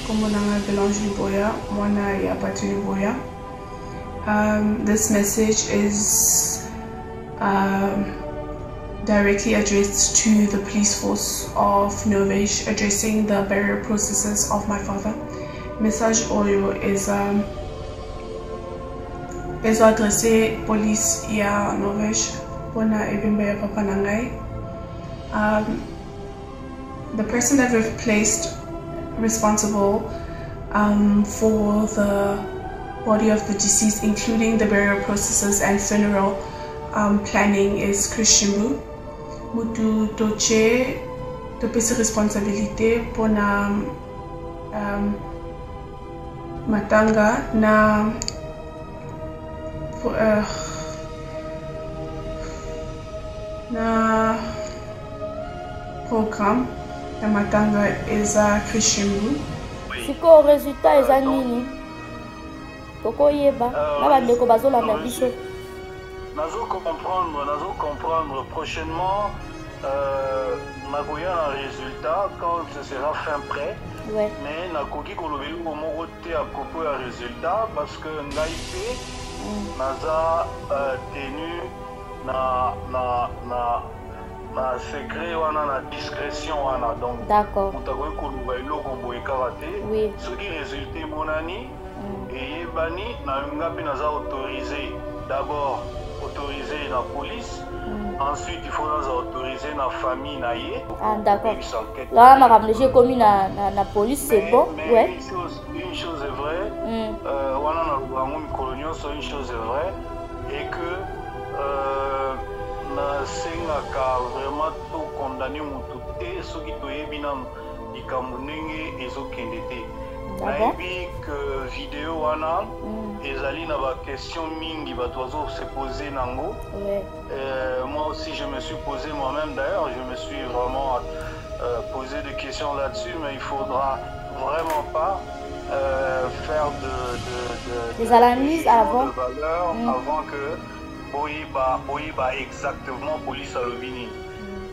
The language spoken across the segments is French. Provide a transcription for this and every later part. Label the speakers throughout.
Speaker 1: Komonanga Belange Liboya, Mwana Yapatu Liboya. This message is directly addressed to the police force of Norvège, addressing the burial processes of my father. Message Oyo is adressé police ya Norvège pona ebimba ya papa nangai. The person that we've placed responsible for the body of the deceased, including the burial processes and funeral planning, is Christian Bou. Mutu toche topesi responsabilité pona matanga na programme na matanga eza Christian Bou.
Speaker 2: Siko résultat eza nini? Poko yeba na bandeko bazolanda biso.
Speaker 3: Nazo comprendre prochainement nakoya un résultat quand ce sera fin prêt.
Speaker 2: Ouais.
Speaker 3: Mais nakoki kolobeli ko moko te à propos ya résultat parce que ngai pe naza tenu na secret wana na discrétion wana, donc
Speaker 2: d'accord.
Speaker 3: mutakoki koluba eloko boye kaka te.
Speaker 2: Oui.
Speaker 3: Soki résultat monani eyebani nalinga mpe naza autorisé, d'abord autorisé la police, ensuite il faut nous autoriser la famille naïe.
Speaker 2: Ah d'accord. Là on a ramené commis la police, c'est bon.
Speaker 3: Mais
Speaker 2: ouais.
Speaker 3: Une chose est vraie, une chose est vraie, et que na sengaka vraiment tout condamné mutu te soki toyebi na likambo ndenge ezokende te. Nayebi que vidéo wana ezali na ba question mingi bato bazo se poser nango. Moi aussi je me suis posé moi-même, d'ailleurs je me suis vraiment posé des questions là-dessus, mais il faudra vraiment pas faire des analyses avant avant que boyiba exactement police à l'obini.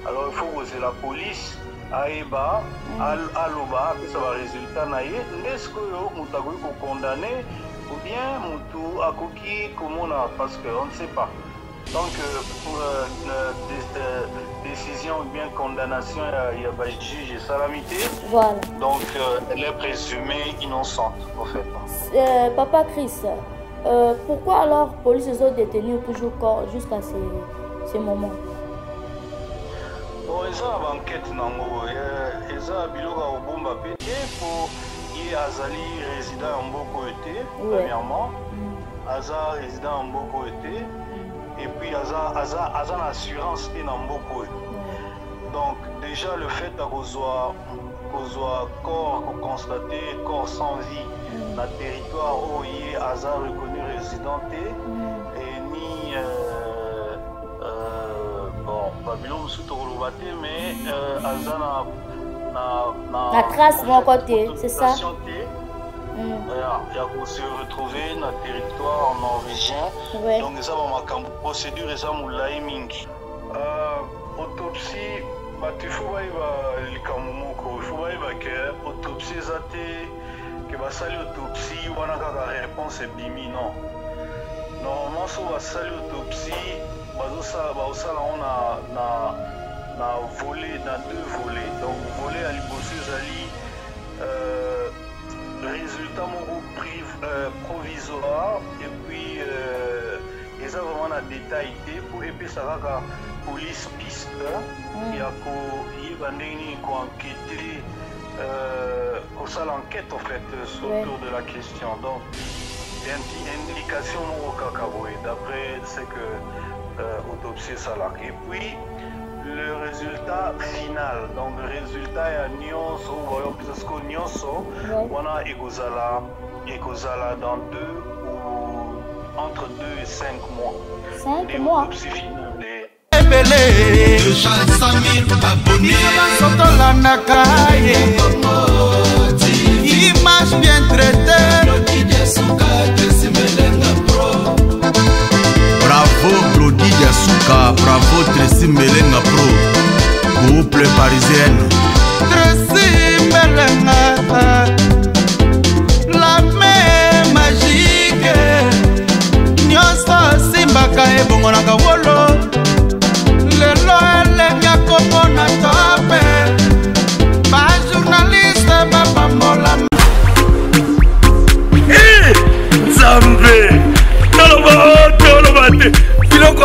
Speaker 3: Alors il faut poser la police aeba aloba ça va résultat na ye est-ce que mutu akoki kokondamné ou bien mutu akoki komona, parce que on ne sait pas. Donc pour décision ou bien condamnation il y a juge et salamité.
Speaker 2: Voilà.
Speaker 3: Donc elle est présumée innocente en fait.
Speaker 2: Papa Chris, pourquoi alors police les ont détenus toujours jusqu'à ces moments?
Speaker 3: Bon, ils ont une enquête, ils ont biloko obomba pété pour y azali résident en beaucoup été, premièrement. Aza résident en beaucoup été, et puis aza une assurance en beaucoup. Donc déjà le fait d'avoir corps constaté, corps sans vie, dans le territoire où il est aza reconnu résident et ni bon, Babylone sous Torolobate, mais Azana
Speaker 2: la trace de mon côté, c'est ça?
Speaker 3: Il y a se retrouver dans le territoire norvégien. Donc, ça va ma procédure et ça moulaï mingi. Autopsie, il faut voir que autopsie que va salir autopsie, on a la réponse est bimi, non. Normalement, si on va salir autopsie, on a volé dans deux volets. Donc volet à l'hypothèse résultat provisoire et puis ils ont vraiment un détail pour épicer ça la police piste il y a enquêter ça l'enquête en fait autour de la question. Donc indication au cacao d'après ce que autopsie ça là. Et puis le résultat final, donc le résultat est nyonso ou nyonso on a ekozala dans 2 ou entre 2 et 5 mois.
Speaker 2: 5 mois.
Speaker 3: Autopsie finale.
Speaker 4: Image bien traitée. Bravo Glody Diasuka, bravo Tracy Melenga Pro, couple parisienne. Tracy Melenga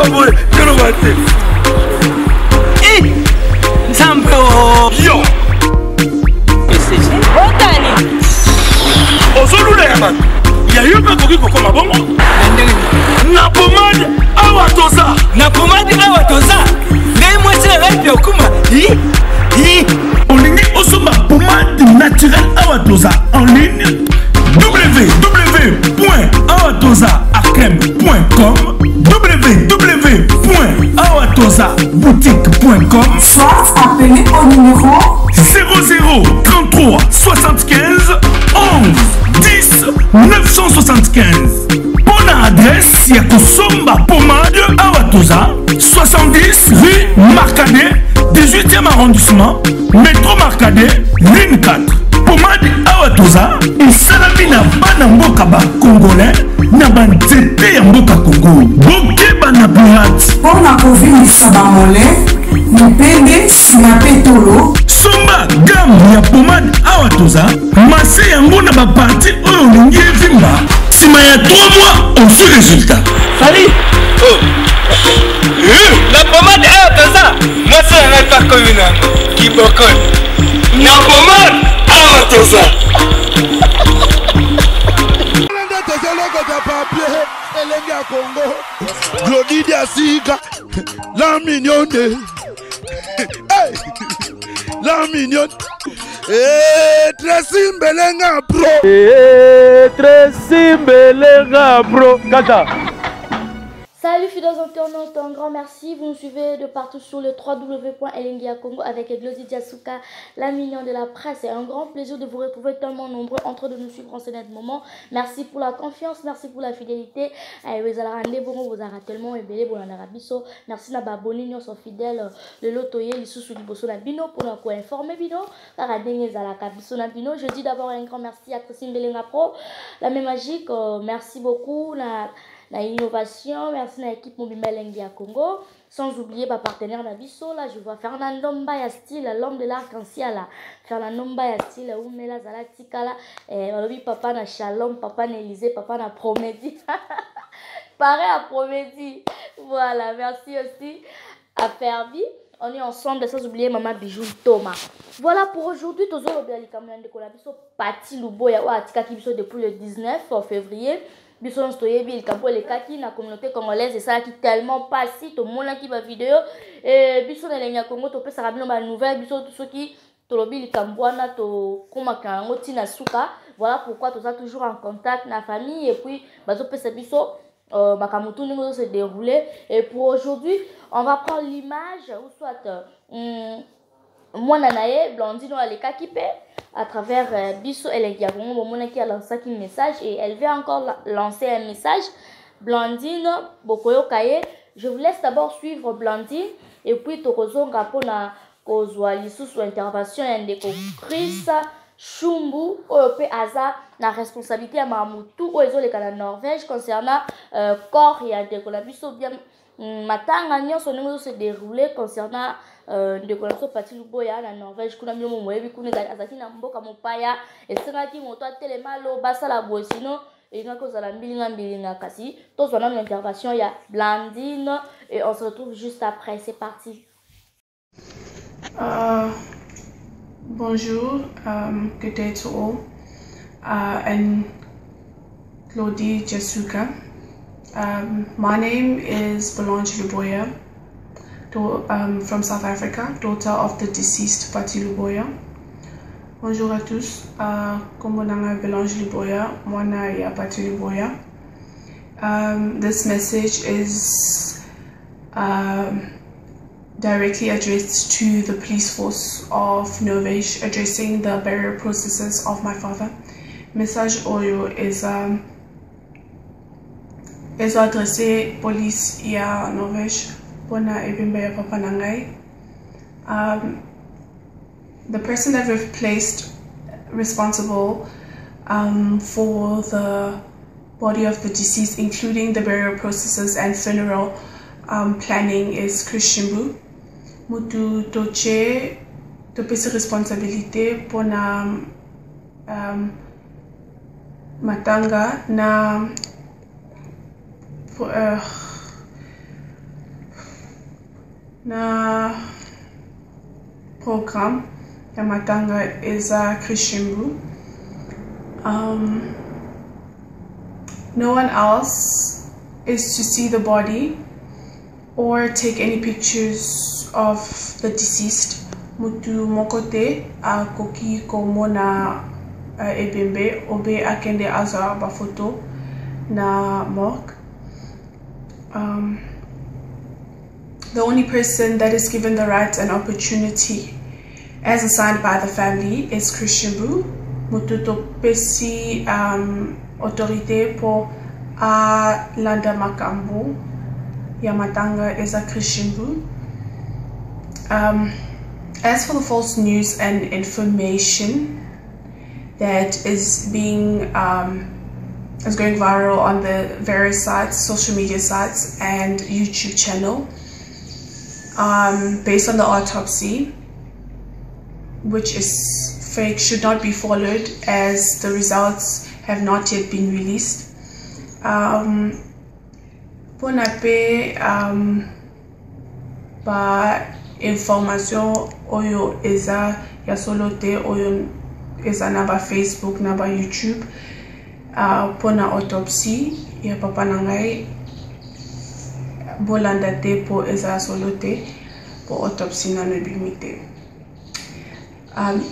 Speaker 5: boy, que l'on va te. Nzambe o. Yo.
Speaker 2: Otani.
Speaker 5: Ozolula ya man. Ya yo pas koki kokoma bongo. Na pomade awa toza. Na pomade awa toza. Mais moi c'est la vie okuma. Olingi osoma pomade naturelle awa toza en ligne. www.awatozaakrem.com www.awatozaboutique.com
Speaker 6: Soit appelez au numéro
Speaker 5: 00 33 75 11 10 975. Bonne adresse Yakosomba Pomade Awatoza 70 rue Marcadet 18e arrondissement métro Marcadet ligne 4. Pomade Awatoza esalami na bana mboka ba congolais na banzete ya mboka Congo bokeba na pirate
Speaker 6: mpona kovilisa bamole mipende nsima mpe tolo
Speaker 5: somba gamme ya pomade Awatoza mase yango na baparti oyo olingi evimba nsima ya 3 mois osu résultat
Speaker 7: Sali la pomade Awatoza moi c'est un pas comme une qui bokon na pomade Awatoza
Speaker 8: Congo, Glody Diasiga, la mignonne, hey, la mignonne, Tracy Mbelenga Pro,
Speaker 7: Tracy Mbelenga Pro, Kata.
Speaker 2: Salut fidèles internautes, un grand merci. Vous nous suivez de partout sur le www.elengiacongo avec Glody Diasuka, la mignonne de la presse. C'est un grand plaisir de vous retrouver tellement nombreux en train de nous suivre en ce moment. Merci pour la confiance, merci pour la fidélité. Vous allez vous avez tellement aimé pour l'Arabiso. Merci à abonnés, nous sommes fidèles de l'autoyer, les sous du bosso Bino pour nous informer Bino. Je dis d'abord un grand merci à Tracy Mbelenga Pro, la même magique. Merci beaucoup. La innovation, merci à l'équipe Mobimel Elengia Congo. Sans oublier ma partenaire Nabiso, là je vois Fernando Mbaya style, l'homme de l'arc-en-ciel là. Fernando Mbaya style, Oumela Zalatika là. Et papa na Shalom, papa na Élysée, papa na Promédie. Pareil à Promédie. Voilà, merci aussi à Ferbi. On est ensemble, sans oublier Maman Bijou Thomas. Voilà pour aujourd'hui. Tous les de Kolabiso, Pati Luboya, Atika Kibiso depuis le 19 février. Biso nstoyebi il kampo le kaki na communauté congolaise et ça qui tellement passé tout le monde qui va vidéo et biso na lenya Congo to pesa rabino ba nouvelle biso tout ce qui to lobi il kambwana to koma kango tina suka. Voilà pourquoi tous ça toujours en contact na famille et puis bazo pesa biso makamutu ningo se dérouler. Et pour aujourd'hui on va prendre l'image ou soit moi nanaye Blondine à l'équipe à travers Bisso Elengia Congo qui a lancé un message et elle veut encore lancer un message. Blondine Bokoyo Kaye, je vous laisse d'abord suivre Blondine et puis tokozonga pona kozwa lisusu intervention ndeko Chris Shumbu ope aza na responsabilité à Mamutu ou ezoleka na Norvège concernant corps et ndeko la biso bien matanga nyonso ndenge se dérouler concernant de Kolaso Pati Luboya na Norvège kuna myomo moyebi kuna azaki na mboka mopaya esengaki moto atelema lo basala boye sino ina kozala mbilinga kasi tozwana une intervention ya Blandine et on se retrouve juste après. C'est parti.
Speaker 1: Bonjour, good day to all, and Glody Diasuka. My name is Belange Luboya, from South Africa, daughter of the deceased Pati Luboya. Bonjour à tous, comme on Belange Luboya, mwana ya Pati Luboya. This message is directly addressed to the police force of Norvège, addressing the burial processes of my father. Message Oyo is adressé police ya Norvège. The person that we've placed responsible for the body of the deceased, including the burial processes and funeral planning, is Chris Shumbu. Mutu toche topese responsabilité pour na matanga na na programme ya matanga eza Christian. No one else is to see the body or take any pictures of the deceased. Mutu mokote koki komona ebembe obe akende aza ba photo na morgue. The only person that is given the right and opportunity as assigned by the family is Christian Bru. Mutu to pesi autorité pour a landa makambo ya matanga is a Christian Bru. As for the false news and information that is being is going viral on the various sites, social media sites and YouTube channel, based on the autopsy, which is fake, should not be followed as the results have not yet been released. Ponape ba information oyo eza ya solote oyo eza na ba Facebook na ba YouTube pona autopsy ya papa nangai bolanda te po eza solote po autopsy na nebimite.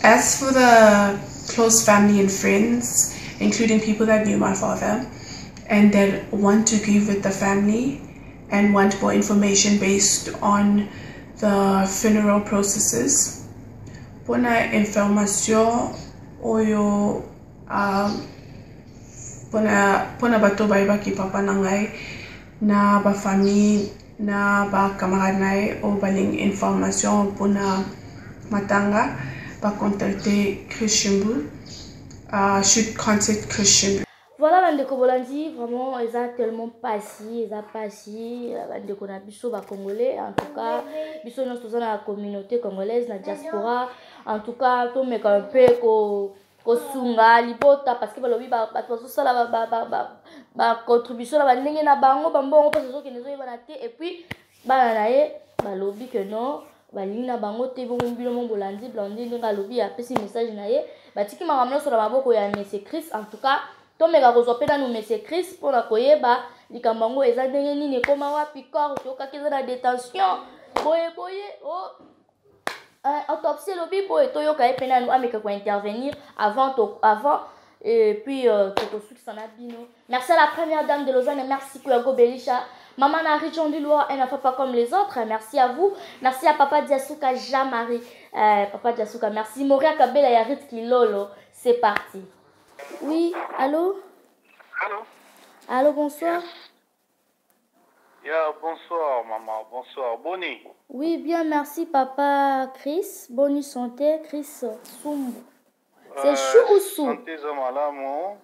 Speaker 1: As for the close family and friends, including people that knew my father and that want to grieve with the family and want more information based on the funeral processes, pona information oyo pona bato baiba ki papa nangai na ba famille na ba camarade nai o baling information pona matanga ba contacter Christian Bru, should contact Christian.
Speaker 2: Voilà, bandeko bolandi, vraiment, ils ont tellement passé, bandeko na biso ba congolais, en tout cas, biso nous sommes dans la communauté congolaise, na diaspora, en tout cas, tout me un peu ko sunga libota parce que balobi ba to sala ba contribution la ndenge na bango bambongo parce que nezo yebana te et puis bana nae balobi que non balingi na bango te bongo bilo mon bolandi blandi ndenge lobi a pesi message nae batiki makamno sur la maboko ya Monsieur Christ. En tout cas, tomeka kozopena no Monsieur Christ pour la koyeba likambango eza ndenge nini koma wapi corps to kakeza na détention boye oh autopsie lobi boye to yoka epena no ameka ko intervenir avant et puis to suki sana bino. Merci à la première dame de Lausanne, merci Kuyago Belisha. Maman n'a rien du Loire, elle n'a pas comme les autres. Merci à vous. Merci à Papa Diasuka Jean-Marie. Papa Diasuka, merci. Moria Kabela Yarit Kilolo. C'est parti. Oui, allô?
Speaker 3: Allô?
Speaker 2: Allô, bonsoir.
Speaker 3: Yeah, bonsoir, maman. Bonsoir. Bonnie.
Speaker 2: Oui, bien, merci, Papa Chris. Bonne santé, Chris Sumbu. C'est chou ou sou?
Speaker 3: Santé Zamalamo.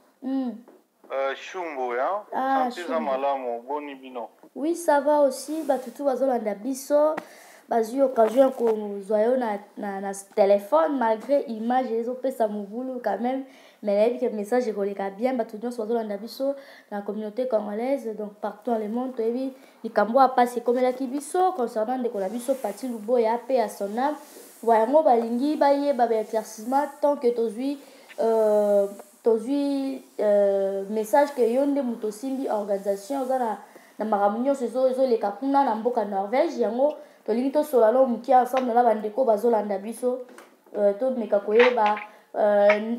Speaker 3: Shumbu, hein?
Speaker 2: Ah,
Speaker 3: Santé Zamalamo. Boni bino.
Speaker 2: Oui, ça va aussi. Batutu bazolanda biso. Bazu occasion qu'on zoyo na téléphone malgré image les opesa mubulu quand même. Mais les messages koleka bien batutu bazolanda biso dans la communauté congolaise donc partout dans le monde et les kambo a passé comme la kibiso concernant de kola biso parti lubo ya paix à son âme. Wango balingi baye ba éclaircissement tant que tozui message que yonde mutosimbi organisation za na maramunyo sezo les kapuna na mboka Norvège yango tolingi to solalo mukia ensemble na bandeko bazolanda biso to meka koyeba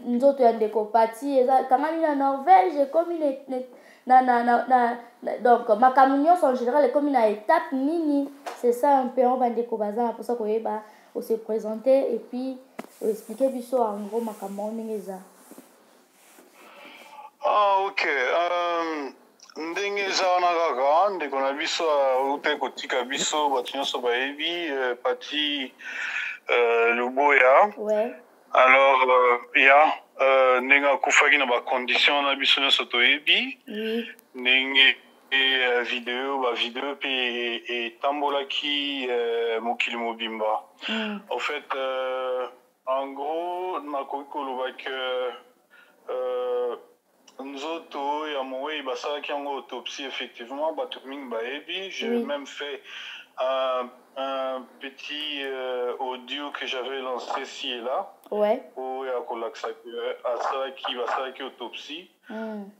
Speaker 2: nzoto ya ndeko parti eza kamani na Norvège comme donc makamunyo en général comme une étape nini. C'est ça un peu on bandeko bazana pour ça koyeba on se présenter et puis expliquer biso en gros makambo ngeza.
Speaker 3: Ah, ok. Ndenge eza wana kaka ndeko na biso ute kotika biso bato nyonso bayebi pati Luboya.
Speaker 2: Ouais.
Speaker 3: Alors ndenge akufaki na bacondition na biso nyonso toyebi.
Speaker 2: Oui.
Speaker 3: Ndenge video mpe etambolaki mokili mobimba. En fait en gros nakoki koloba que nzoto ya moyi basalaki yango autopsie effectivement bato mingi bayebi. J'ai même fait un petit audio que j'avais lancé ici et là.
Speaker 2: Ouais.
Speaker 3: Pour qui autopsie.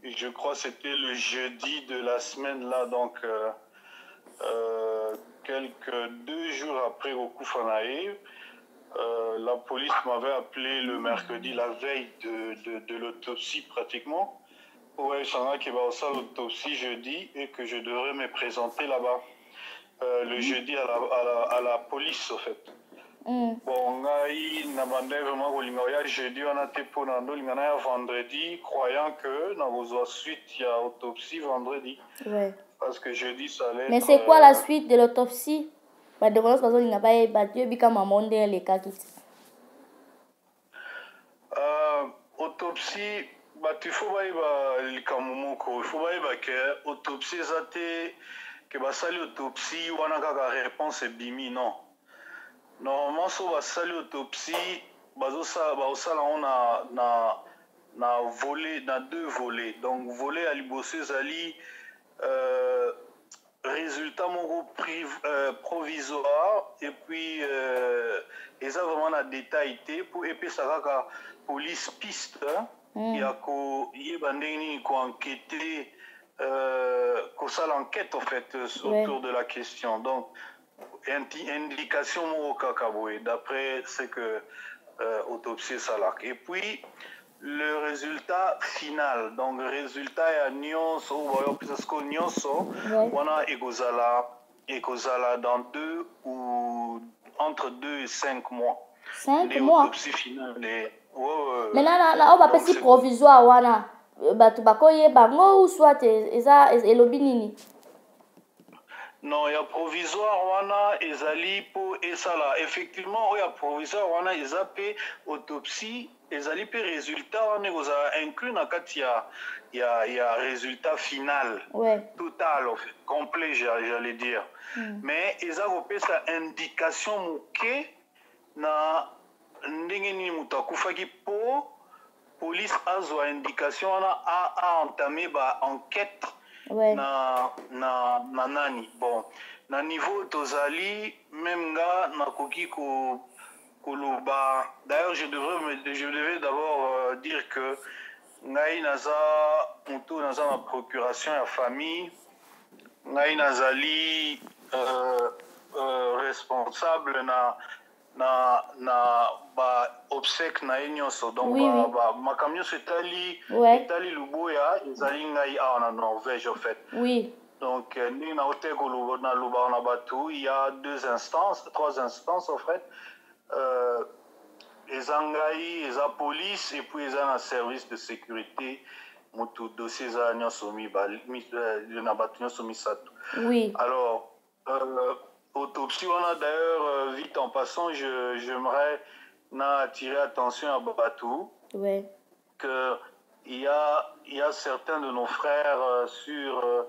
Speaker 3: Et je crois que c'était le jeudi de la semaine là, donc quelques 2 jours après au Koufanae. La police m'avait appelé le mercredi, la veille de l'autopsie pratiquement. Ouais, je savais qu'il y avait ça l'autopsie jeudi et que je devrais me présenter là-bas le jeudi à la police, en fait. Bon, ngai nabandai vraiment kolinga jeudi on a été pour vendredi, croyant que dans vos suite il y a autopsie vendredi. Ouais. Parce que jeudi ça allait.
Speaker 2: Mais c'est quoi la suite de l'autopsie? Bah de toute façon il n'a pas battu puis comme un les cas qui.
Speaker 3: Autopsie, bah tu faut pas il faut pas que autopsie zate que bah ça l'autopsie ou on a la réponse est bimi non. Normalement, si on va saluer l'autopsie, on a volé, dans 2 volets. Donc, volet à l'Ibossé Zali, résultat provisoire, et puis, ils ont vraiment la détaillé pour et puis ça va la police piste, il y a enquêter, l'enquête en fait autour de la question. Donc, indication au Kakaboué, d'après ce que autopsie Salak. Et puis, le résultat final, donc le résultat est à Nyonso, on a Ekozala dans 2 ou entre 2 et 5 mois.
Speaker 2: 5 mois?
Speaker 3: L'autopsie finale est...
Speaker 2: Mais là, on va passer provisoire, wana. Batubakoye bango ou soit elobinini?
Speaker 3: Non, il y a provisoire, wana, ezali pour esala. Effectivement, il y a provisoire, wana, ezapé autopsie, ezali pe résultat, wana, vous a inclus dans il y a résultat final, total, en fait, complet, j'allais dire. Mais ezapé sa indication mouké na ndengeni mutakufaki po police azo indication wana a entamé ba enquête. Ouais. Na nani bon na niveau tozali même nga na koki koloba. D'ailleurs je devais d'abord dire que ngai naza mutu naza na procuration ya famille ngai nazali responsable na ba obsèque na nyonso donc makamyo etali luboya ezali ngai en Norvège en fait. Oui. Donc ni na oteko na luba na batu, il y a 2 instances, 3 instances en fait. Ezangai, eza police et puis eza na service de sécurité mutu dossier za nyonso mi ba na batu nyonso misatu. Oui. Alors autopsie, on a d'ailleurs, vite en passant, j'aimerais attirer attention à Babatou. Ouais. Il y a certains de nos frères sur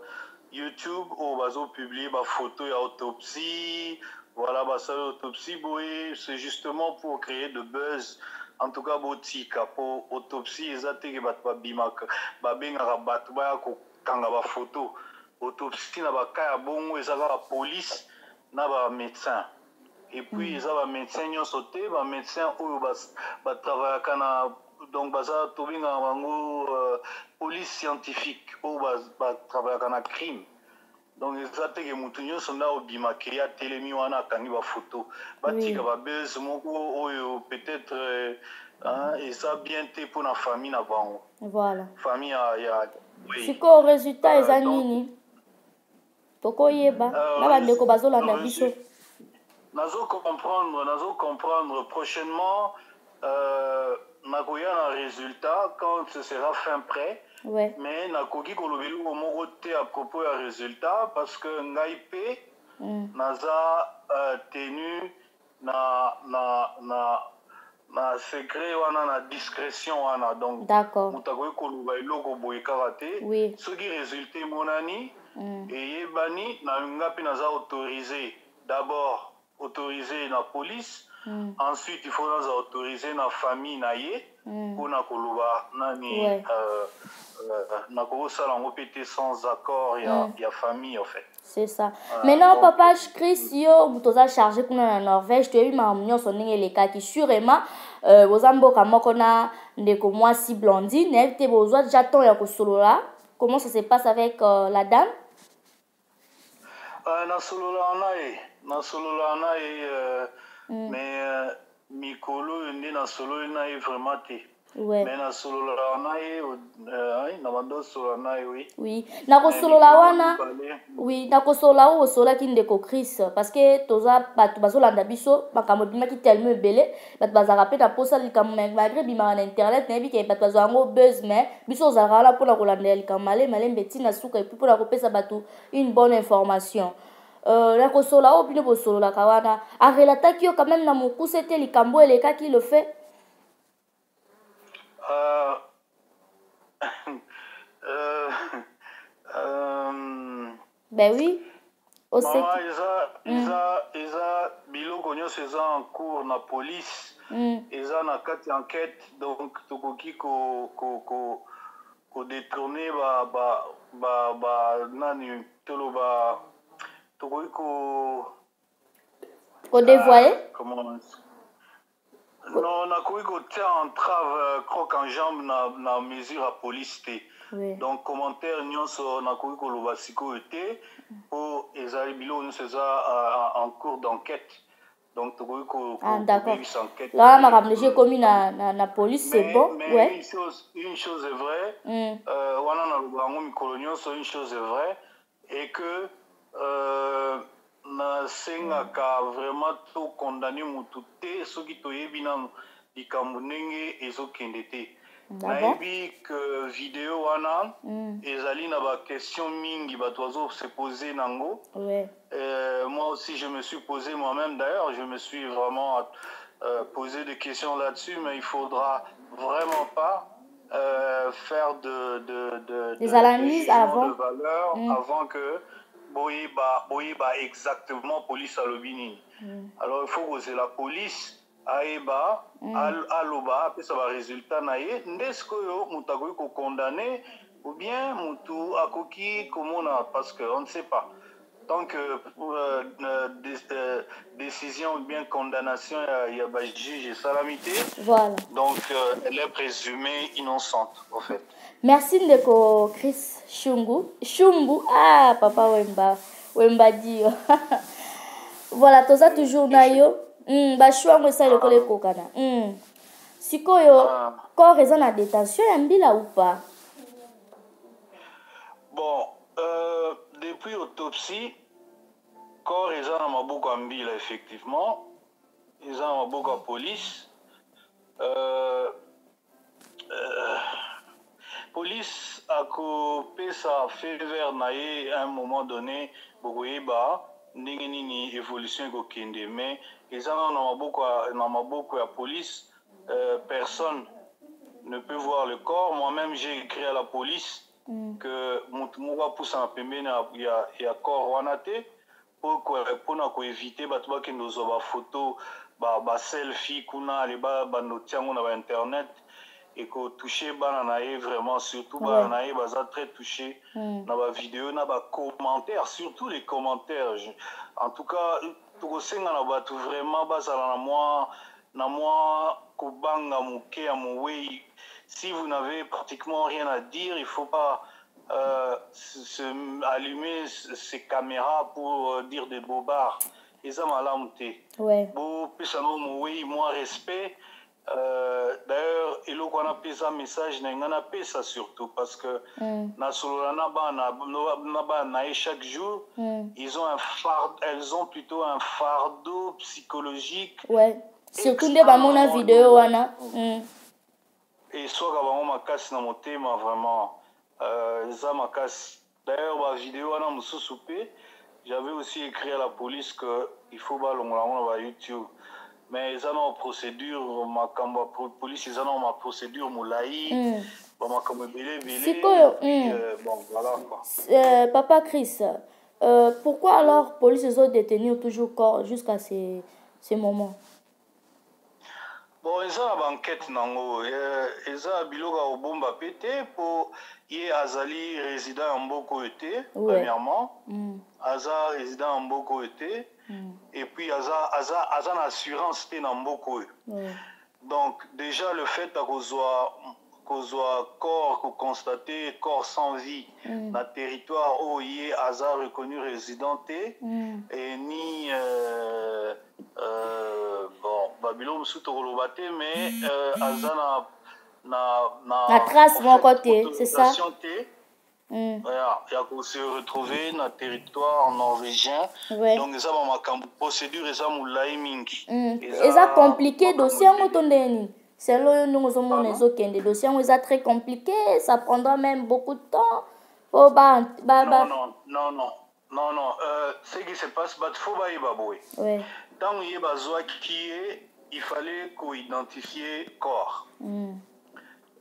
Speaker 3: YouTube où ils ont publié des photos d'autopsie. Voilà, l'autopsie, c'est justement pour créer de buzz. En tout cas, pour l'autopsie, ils ont été photo. Autopsie, la police. Na médecin et puis ils ont médecin ño sauté médecin ou travailler kana donc baza tobinga bango police scientifique ou travailler kana crime donc ils ont été mutu ño sonda obima créa telemi wana kangi ba photo batika ba buzz moko oyo peut-être et ça bien té pour la famille na bango. Voilà, famille ya
Speaker 2: c'est quoi le résultat les anini
Speaker 3: nazo comprendre prochainement nakoya un résultat quand ce sera fin prêt. Ouais. Mais nakoki kolobeli au moroté à propos du résultat parce que ngaipe naza tenu na secret wana na discrétion wana donc mutakoki koloba eloko boye karaté soki résultat monani et bani na ngapi naza autorisé d'abord autorisé la police ensuite il faut nous autoriser la famille na ye pour na koloba nani nakosala yango mpe te sans accord ya famille en fait.
Speaker 2: C'est ça. Maintenant, papa Chris, yo, vous êtes chargé pour la Norvège, tu as eu ma union sur les cas qui sûrement, vous avez ndeko moi si blondine, et tu besoin j'attends ya solo là. Comment ça se passe avec la dame?
Speaker 3: Na solo là mais mikolo ndi na solo na vraiment te.
Speaker 2: Ouais.
Speaker 3: Mais na solo la na bando solo na oui.
Speaker 2: Oui. Na ko solo la wana. Oui, na ko solo la o solo ki ndeko Chris parce que toza batu bazolanda biso makambo bima ki tellement belé batu bazaka pe na posa likambo malgré bima na internet na biki batu bazango buzz mais biso zara la pona kolanda likambo male mbeti na suka et puis pona kopesa batu une bonne information. La ko solo la o bino bo solo la kawana a relata ki yo quand même na mokuse te likambo eleka ki le fait. Ben oui.
Speaker 3: Maman, biloko nyonso eza en cours na police. Eza na kati enquête donc tokoki ko détourner nani toloba tokoki
Speaker 2: ko dévoiler.
Speaker 3: Comment non, nakoki kotia entrave croc en jambe na mesure à police te. Oui. Donc commentaire nyonso nakoki koloba sikoyo te po ezali biloko nyonso eza en cours d'enquête. Donc tokoki ko
Speaker 2: d'accord. Là makambo j'ai commis na police c'est bon.
Speaker 3: Mais
Speaker 2: ouais.
Speaker 3: Une chose est vraie. Wana na loba ngo mikolo nyonso une chose est vraie et que nasengaka vraiment to condamner mutu te soki toyebi nanu likambo ndenge ezokende te. Nayebi que vidéo wana ezali na ba question mingi bato bazo se poser nango. Moi aussi je me suis posé moi-même d'ailleurs, je me suis vraiment posé des questions là-dessus, mais il faudra vraiment pas faire
Speaker 2: des analyses avant
Speaker 3: de valeur avant que boyeba exactement police alobini. Alors il faut que c'est la police aeba aloba apesa ba résultat na ye ndesko yo mutu akoki ko condamner ou bien mutu akoki komona parce que on ne sait pas tant que décision ou bien condamnation il y a ba juge et salamité.
Speaker 2: Voilà.
Speaker 3: Donc elle est présumée innocente en fait.
Speaker 2: Merci ndeko Chris Shumbu papa Wemba dio. Voilà toza toujours na yo bashwa ngo sa lokole kokana sikoyo corps eza na détention ya mbila ou pas?
Speaker 3: Bon depuis autopsie corps eza na maboko ya mbila effectivement eza na maboko ya police police akopesa fait vert na ye à un moment donné bokoyeba ndenge nini évolution ekokende mais eza na maboko ya police. Personne ne peut voir le corps. Moi-même j'ai écrit à la police que mutu moko apusa na pembeni ya corps wana te mpona koevite bato bakende kozwa bafoto baselfie kuna le banotia yango na bainternet ekotouche bana na ye vraiment surtout bana na ye baza très touché na bavideo na bacommentaire surtout les commentaires. En tout cas tokosenga na bato vraiment bazala na mwa kobanga moke ya mowei. Si vous n'avez pratiquement rien à dire, il ne faut pas allumer ces caméras pour dire des bobards. Ils ont mal amouté. Bon, puis ça non, oui, moi respect. D'ailleurs, il y a un message, il y a ça surtout parce que chaque jour, elles ont plutôt un fardeau psychologique.
Speaker 2: Ouais. Surtout les bamona vidéo wana.
Speaker 3: Et soit quand on m'a cassé dans mon thème vraiment ça m'a cassé. D'ailleurs ma vidéo wana mususupe, j'avais aussi écrit à la police que il faut pas l'ongla YouTube. Mais ils ont une procédure ma police ils ont ma procédure moulaï. Bon ma comme belé. Bon voilà quoi.
Speaker 2: Papa Chris, pourquoi alors police ils ont détenu toujours corps jusqu'à ces moments?
Speaker 3: Bon, ils ont une enquête nango. Ils ont biloga au bomba pété pour y azali résident en Mboko été premièrement. Aza résident en Mboko été et puis aza une assurance té en Mboko. Donc déjà le fait qu'on soit corps constaté corps sans vie dans le territoire où il a reconnu résidenté et ni bon Babylone sous Torolobate mais Azana na
Speaker 2: trace mon côté c'est ça
Speaker 3: voilà il y a qu'on se retrouver dans le territoire norvégien donc ça va ma procédure ça moulay mingi
Speaker 2: et ça compliqué dossier en tondeni c'est là où nous avons des dossiers où c'est très compliqué ça prendra même beaucoup de temps oh
Speaker 3: non ce qui se passe il faut pas y babouer tant il y a besoin il fallait qu'on identifie corps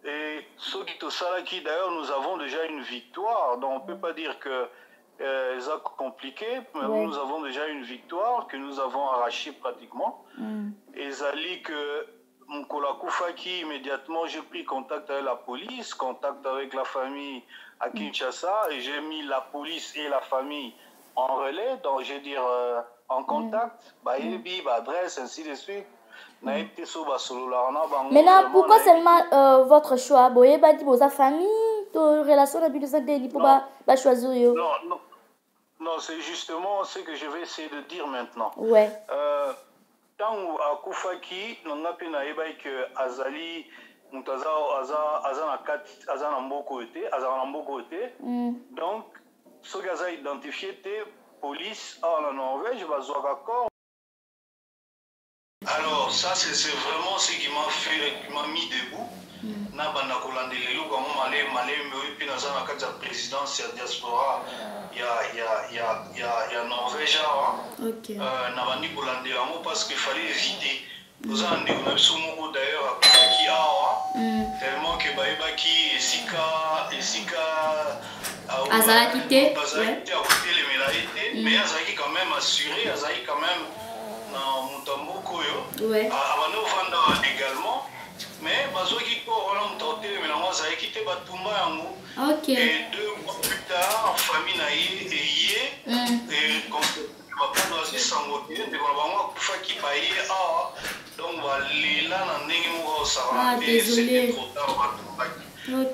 Speaker 3: et ce qui tout ça qui d'ailleurs nous avons déjà une victoire donc on peut pas dire que c'est compliqué mais nous avons déjà une victoire que nous avons arrachée pratiquement et ça dit que Mkola Koufaki, immédiatement, j'ai pris contact avec la police, contact avec la famille à Kinshasa, et j'ai mis la police et la famille en relais, donc je veux dire en contact, adresse, ainsi de suite.
Speaker 2: Maintenant, pourquoi seulement votre choix? Boye badi boza famille, to relation avec les gens pour pas choisir.
Speaker 3: Non, c'est justement ce que je vais essayer de dire maintenant. Tant à Koufaki, on a pu naïba que Azali, Azana Mboko était, donc ce que a identifié était police en Norvège, d'accord. Alors ça c'est vraiment ce qui m'a mis debout. Na banda kolande lelo kwa malé me puis dans la carte de présidence ya diaspora ya Norvège na bandi kolande yango parce qu'il fallait éviter nous en on a souvent d'ailleurs qui tellement que baïba qui esika
Speaker 2: azala quitté
Speaker 3: mais azaki quand même assuré azaki quand même na Mutambo abano vanda également mais bazo qui on a tenté mais là ça a quitté Batumba yango et 2 mois plus tard famille na et comme va pas dans sangote de bango kufa qui paye donc là na ndenge mo ça va
Speaker 2: désolé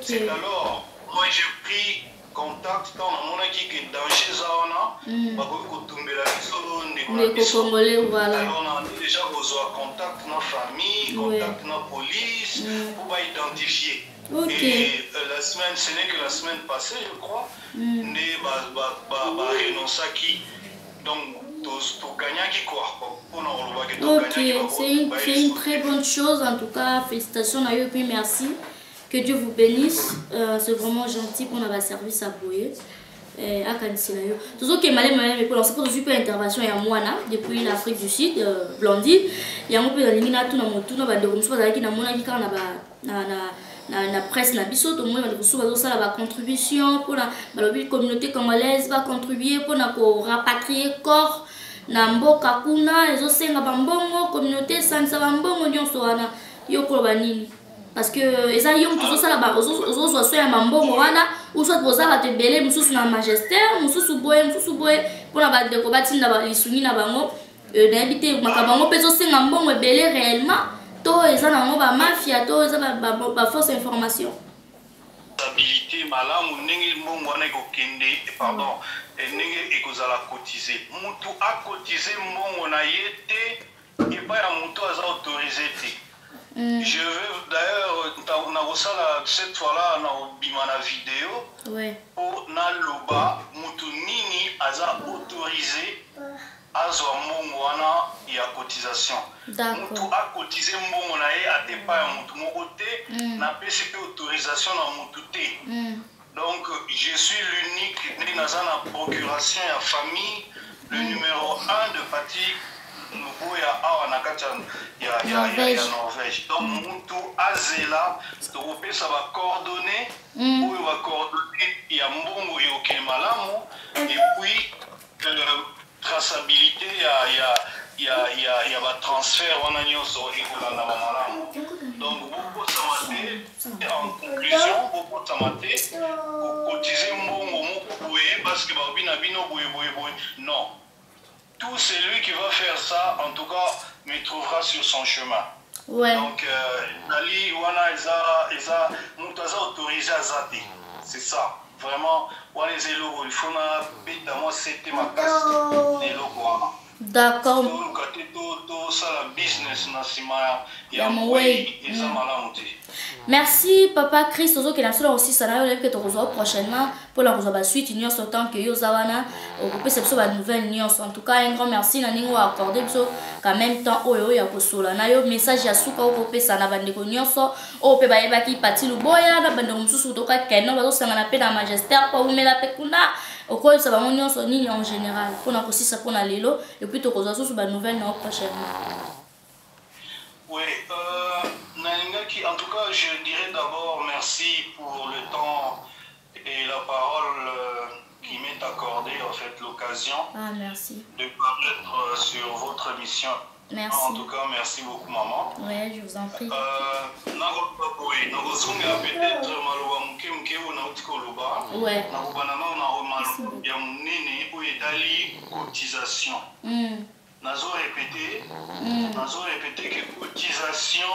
Speaker 3: c'est alors moi j'ai pris contact quand on a dit que danger zaona ba ko tumbela biso
Speaker 2: voilà
Speaker 3: alors on a déjà besoin contact na famille contact na police pour pas identifier et la semaine ce n'est que la semaine passée je crois né ba renoncer qui donc pour gagner qui quoi
Speaker 2: c'est une très bonne chose en tout cas félicitations à eux puis merci. Que Dieu vous bénisse, c'est vraiment gentil pour notre service à Boye. À Kanisinayo. Tout ce qui est malin, pour lancer pour super intervention, il y a moi depuis l'Afrique du Sud, Blondie. Il y a un peu d'animina tout dans mon tour, de comme ça, qui n'a mon avis quand na presse na biso tout le monde va recevoir ça la contribution pour la communauté congolaise va contribuer pour na ko rapatrier corps na mboka kuna ezo senga bambongo communauté sansa bambongo nyonso wana yoko banini. Parce que les aïeux tout ça là-bas, aux soit mambongo wana, ou soit pour ça va te belé, mususu na majesté, mususu boye pour la base de combattre na lisuni na bango, d'habiter makabango peso senga mbongo belé réellement, to eza na ngo ba mafia, to eza ba fausse information.
Speaker 3: Stabilité malamu ndenge mbongo wana ko kende pardon, ndenge ekozala cotiser. Mutu a cotiser mbongo na yete et pas ya mutu aza autorisé te. Je veux d'ailleurs, cette fois-là, dans la vidéo, pour Naloba, Moutounini a autorisé Azwa Mongwana et à cotisation. Moutou a cotisé Mongwana et à départ à Moutou Mokote, n'a pas cette autorisation dans Moutouté. Donc, je suis l'unique, dans la procuration et la famille, le numéro 1 de Patrick. Nous il y a Norvège. Donc, Moutou Azela, ça va coordonner, où il va coordonner, il y a Mbongo et Okemalamu, et puis traçabilité, il il y a un transfert, on a nyonso ekolanda bamalamu. Donc beaucoup de samate en conclusion, beaucoup de samate cotiser mbongo moko boye parce que babi na bino boye. Non. Tout celui qui va faire ça, en tout cas, me trouvera sur son chemin.
Speaker 2: Ouais.
Speaker 3: Donc Nali wana eza mutaza autorisé à zati. C'est ça. Vraiment, wana les logos, il faut na beta moi c'était ma casse les logos.
Speaker 2: D'accord. Merci papa Chris Ozo qui est là aussi ça n'a que tu reçois prochainement pour la reçoit suite union autant que yo zawana occupé cette nouvelle union en tout cas un grand merci na ningo accordé quand même temps oyo ya kosola na yo message ya suka occupé ça na bande ko nyonso o pe ba yeba ki pati luboya na bande mususu to ka keno ba zo sanga na pe na magistère pour umela pe kuna okoi ça va mon nyonso nini en général pour na aussi ça pour na lelo et puis to kozo sous ba nouvelle na prochainement.
Speaker 3: Oui, en tout cas, je dirais d'abord merci pour le temps et la parole qui m'est accordée, en fait, l'occasion de paraître sur votre émission.
Speaker 2: Merci.
Speaker 3: En tout cas, merci beaucoup, maman.
Speaker 2: Oui, je vous en prie.
Speaker 3: Cotisation. Nazo répété que cotisation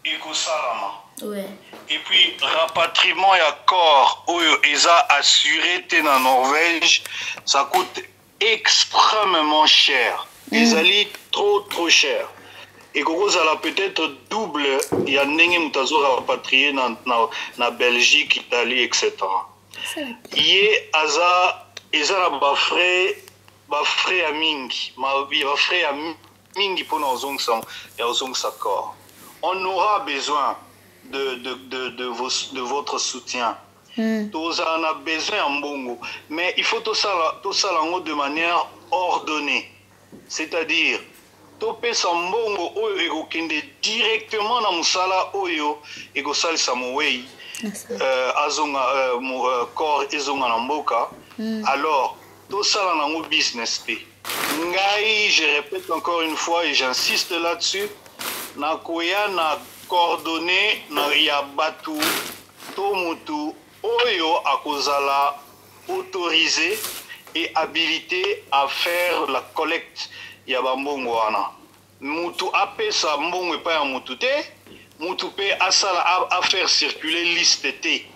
Speaker 3: et salama.
Speaker 2: Ouais.
Speaker 3: Et puis rapatriement et accord ESA assuré en Norvège, ça coûte extrêmement cher. Ils allaient trop cher. Et Gogo ça peut-être double, il y a n'engé mutazo rapatrié na Belgique, Italie, etc. Yé aza la frais à mingi, frais à mingi pour nos accords. On aura besoin de votre soutien. Tous en a besoin en bongo, mais il faut tout ça de manière ordonnée. C'est-à-dire, topé sa mbongo oyo ekokende directement na musala oyo ekosalisa mowei azonga corps ezonga na mboka. Alors tout ça dans notre business. Ngai, je répète encore une fois et j'insiste là-dessus, na koya na coordonné na ya batu tomutu oyo akozala autorisé et habilité à faire la collecte ya bambongo wana. Mutu apesa mbongo pa ya mutu te, mutu pe asala à faire circuler liste T.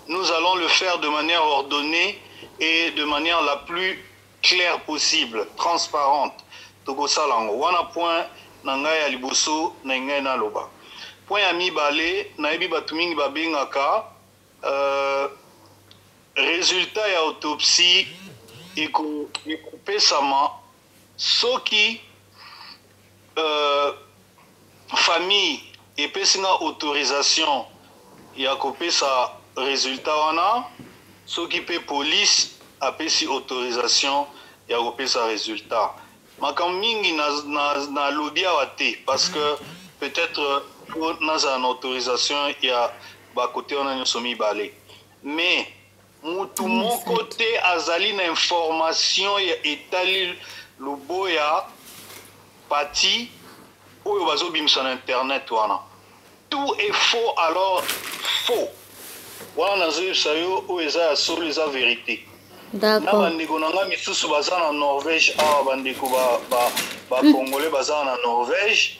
Speaker 3: Nous allons le faire de manière ordonnée et de manière la plus claire possible, transparente. Togo salango. Wana point nangaya liboso nangaya na loba. Point ya mibale na ebi batumingi babengaka résultat ya autopsie ekopesama soki famille epesinga autorisation ya kopesa résultat wana soki pe police apesi autorisation ya kopesa résultat. Makam mingi na lobby awate parce que peut-être naza une autorisation ya ba côté on a nyonso mibale. Mais mutu mon côté azali na information ya etali luboya pati oyo bazo bimisa na internet wana. Tout est faux alors faux. Wana nazo sayo oyo eza solo eza vérité.
Speaker 2: D'accord.
Speaker 3: Bandeko nanga misusu baza na Norvège awa bandeko ba congolais baza na Norvège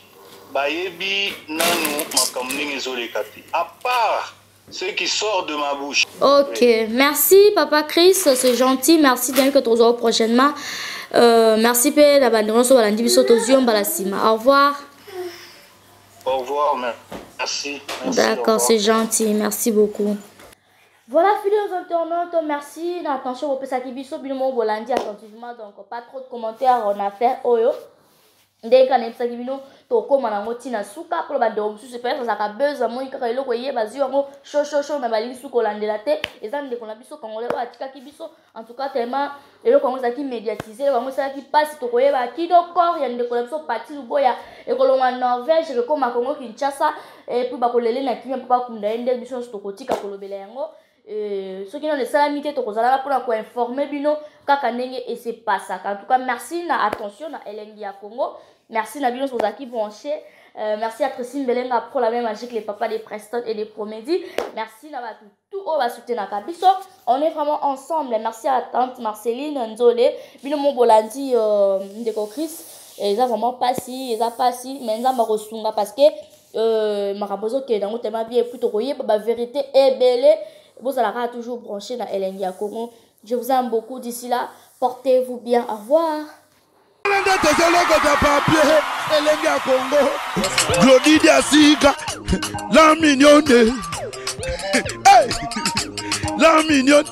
Speaker 3: bayebi nanu makambo ndenge ezoleka te. À part ce qui sort de ma bouche.
Speaker 2: Ok, merci papa Chris, c'est gentil, merci bien que tu reçois prochainement. Merci pe la bande sur la division Tozion Balasima. Au revoir.
Speaker 3: Au revoir, merci.
Speaker 2: D'accord, c'est gentil, merci beaucoup. Voilà, fidèles internautes, merci. Attention, vous pouvez biso bino bolandi attentivement, donc pas trop de commentaires on a fait. Oyo. Dès qu'on a fait bino, to koma na ngoti na suka pour ba do musu super ça ka buzz mo ikaka eloko ye bazi yango show na bali suko landela te ezande ko na biso congolais ba tika ki biso en tout cas tellement eloko ngo za ki médiatiser bango ça ki passe to koyeba ki do corps ya ndeko na biso parti luboya e ko longa Norvège ke koma Congo Kinshasa et puis ba ko lele na kimia pa kunda ende biso to kotika ko lobela yango. ceux qui ont des salamités, tu as pour informer bino kaka ndenge et c'est pas ça. En tout cas, merci na attention na Elengi ya Congo. Merci na bino sur qui branché. Merci à Tracy Mbelenga pour la même magique les papas des Preston et des Promédies. Merci na tout au va soutenir na kabiso. On est vraiment ensemble. Merci à tante Marceline Nzole, bino mon bolandi ndeko Chris. Et ça vraiment pas si, mais ça m'a resunga parce que marabozo que dans notre bien plutôt royer la vérité est belle. Vous allez toujours branché dans Elengi ya Congo. Je vous aime beaucoup d'ici là. Portez-vous bien. Au revoir.
Speaker 8: Elengi ya Congo, Glody Diasika, la mignonne, hey, la mignonne,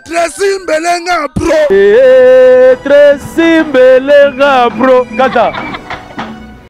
Speaker 8: Tracy Mbelenga bro,
Speaker 5: Tracy Mbelenga bro, kata.